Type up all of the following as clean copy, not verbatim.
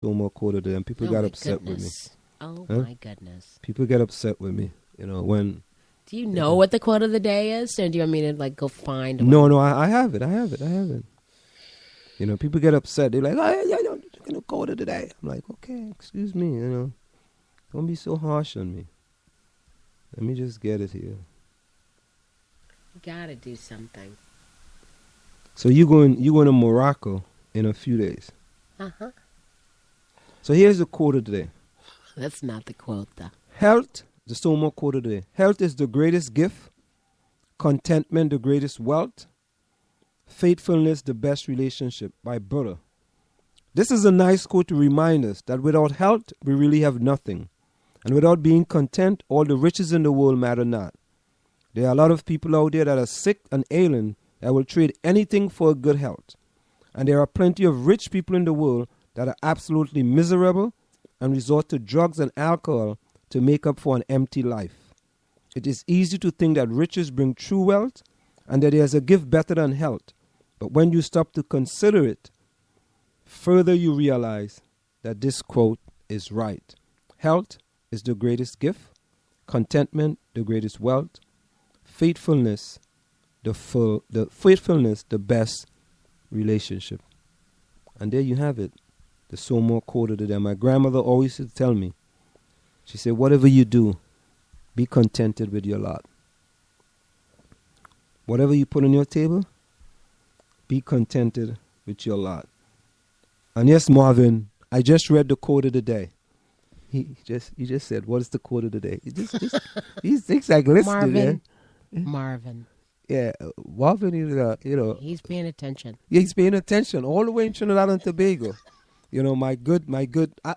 no more quote of the day, and people got upset with me. Oh my goodness! People get upset with me, when. Do you know what the quote of the day is, or do you want me to go find? No, I have it. I have it. People get upset. They're like, "Oh, yeah, no quote of the day." I'm like, "Okay, excuse me, don't be so harsh on me. Let me just get it here." You gotta do something. So you going to Morocco in a few days. Uh-huh. So here's the quote of the day. That's not the quote, though. Health, the Stonewall quote of the day. Health is the greatest gift. Contentment, the greatest wealth. Faithfulness, the best relationship, by Buddha. This is a nice quote to remind us that without health, we really have nothing. And without being content, all the riches in the world matter not. There are a lot of people out there that are sick and ailing that will trade anything for good health. And there are plenty of rich people in the world that are absolutely miserable and resort to drugs and alcohol to make up for an empty life. It is easy to think that riches bring true wealth and that there is a gift better than health. But when you stop to consider it, further you realize that this quote is right. Health is the greatest gift, contentment the greatest wealth, faithfulness the best relationship. And there you have it, the Somo quote of the day. My grandmother always used to tell me, she said, whatever you do, be contented with your lot. Whatever you put on your table, be contented with your lot. And yes, Marvin, I just read the quote of the day. He just said, what is the quote of the day? He's like listening. Marvin. Yeah, Marvin is, he's paying attention. Yeah, he's paying attention all the way in Trinidad and Tobago. My good.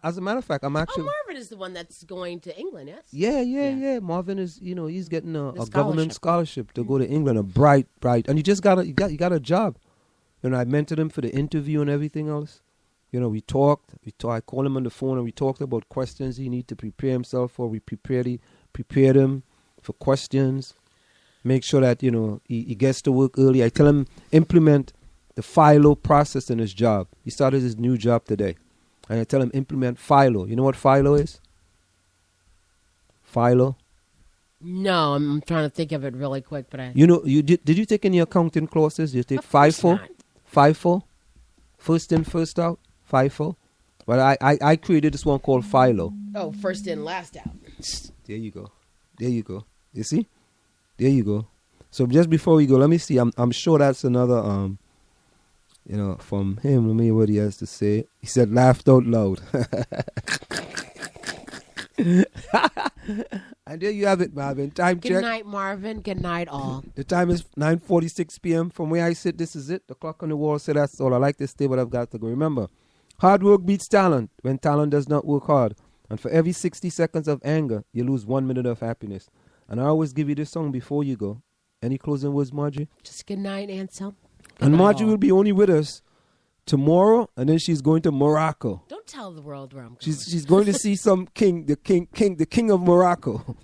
As a matter of fact, I'm actually. Oh, Marvin is the one that's going to England, yes? Yeah. Marvin is, he's getting a government scholarship to go to England. A bright, and you got a job. I mentored him for the interview and everything else. We talked. I called him on the phone and we talked about questions he needed to prepare himself for. We prepared him for questions. Make sure that, he gets to work early. I tell him implement the Philo process in his job. He started his new job today. And I tell him implement Philo. You know what Philo is? Philo? No, I'm trying to think of it really quick, but I... Did you take any accounting courses? You take FIFO? FIFO? First in, first out? FIFO? But I created this one called Philo. Oh, first in, last out. There you go. You see? There you go. So just before we go, let me see. I'm sure that's another, from him. Let me hear what he has to say. He said, laughed out loud. And there you have it, Marvin. Time check. Good night, Marvin. Good night, all. The time is 9:46 p.m. From where I sit, this is it. The clock on the wall said that's all. I like to stay, but I've got to go. Remember, hard work beats talent when talent does not work hard. And for every 60 seconds of anger, you lose 1 minute of happiness. And I always give you this song before you go. Any closing words, Marjorie? Just good night, Anselm. And Marjorie will be only with us tomorrow, and then she's going to Morocco. Don't tell the world where I'm going. She's going to see some king, the king of Morocco,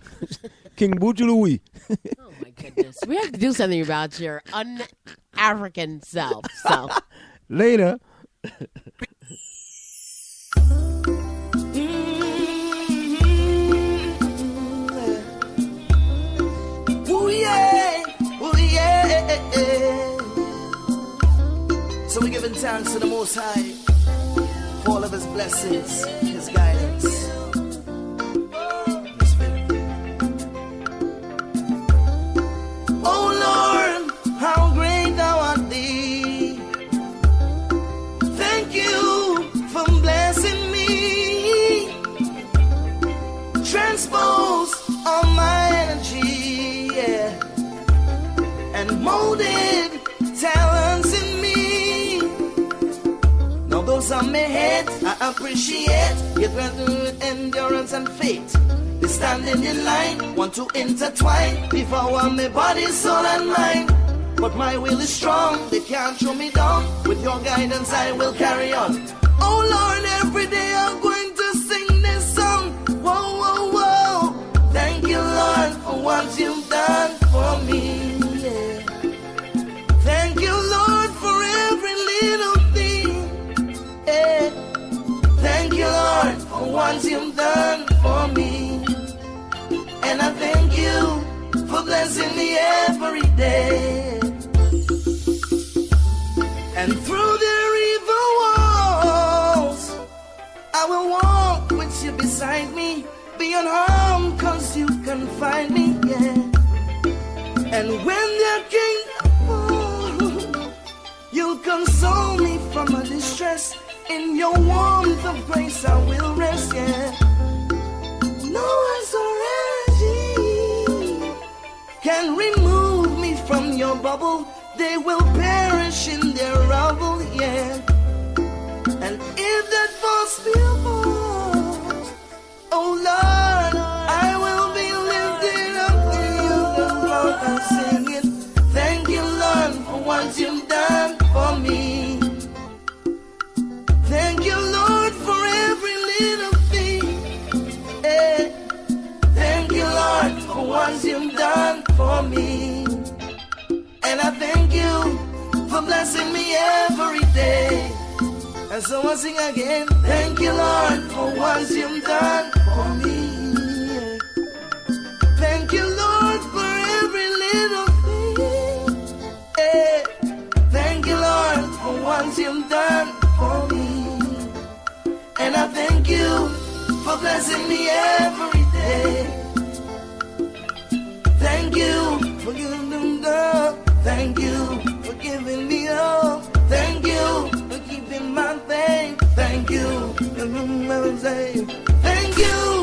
King Boujaloui. Oh my goodness, we have to do something about your un-African self. So later. So we're giving thanks to the Most High for all of His blessings, His guidance. Oh Lord, how great Thou art Thee. Thank You for blessing me. Transpose all my energy, yeah, and molded talents in me. Now those on my head, I appreciate your strength with endurance and faith. They standing in line, want to intertwine, devour my body, soul and mind. But my will is strong, they can't throw me down. With your guidance I will carry on. Oh Lord, every day I'm going to sing this song. Whoa, whoa, whoa. Thank You, Lord, for what You've done for me. Yeah. Thank You, Lord, for every little thing. Yeah. Thank You. Lord, for what you've done for me. And I thank you for blessing me every day. And through their evil walls, I will walk with you beside me, be unharmed, cause you can find me, yeah. And when their kingdom falls, you'll console me from my distress. In your warmth of grace I will rest, yeah. No resurrection can remove me from your bubble. They will perish in their rubble, yeah. And if that false still falls, oh Lord, I will be lifted up to you, the Lord, and sing it. Thank you, Lord, for what you've done for me. Thank you, Lord, for every little thing. Hey. Thank you, Lord, for what you've done for me. And I thank you for blessing me every day. And so I sing again. Thank you, Lord, for what you've done for me. Thank you, Lord, for every little thing. Hey. Thank you, Lord, for what you've done for me. And I thank you for blessing me every day. Thank you for giving them love. Thank you for giving me all. Thank you for keeping my faith. Thank you. Thank you.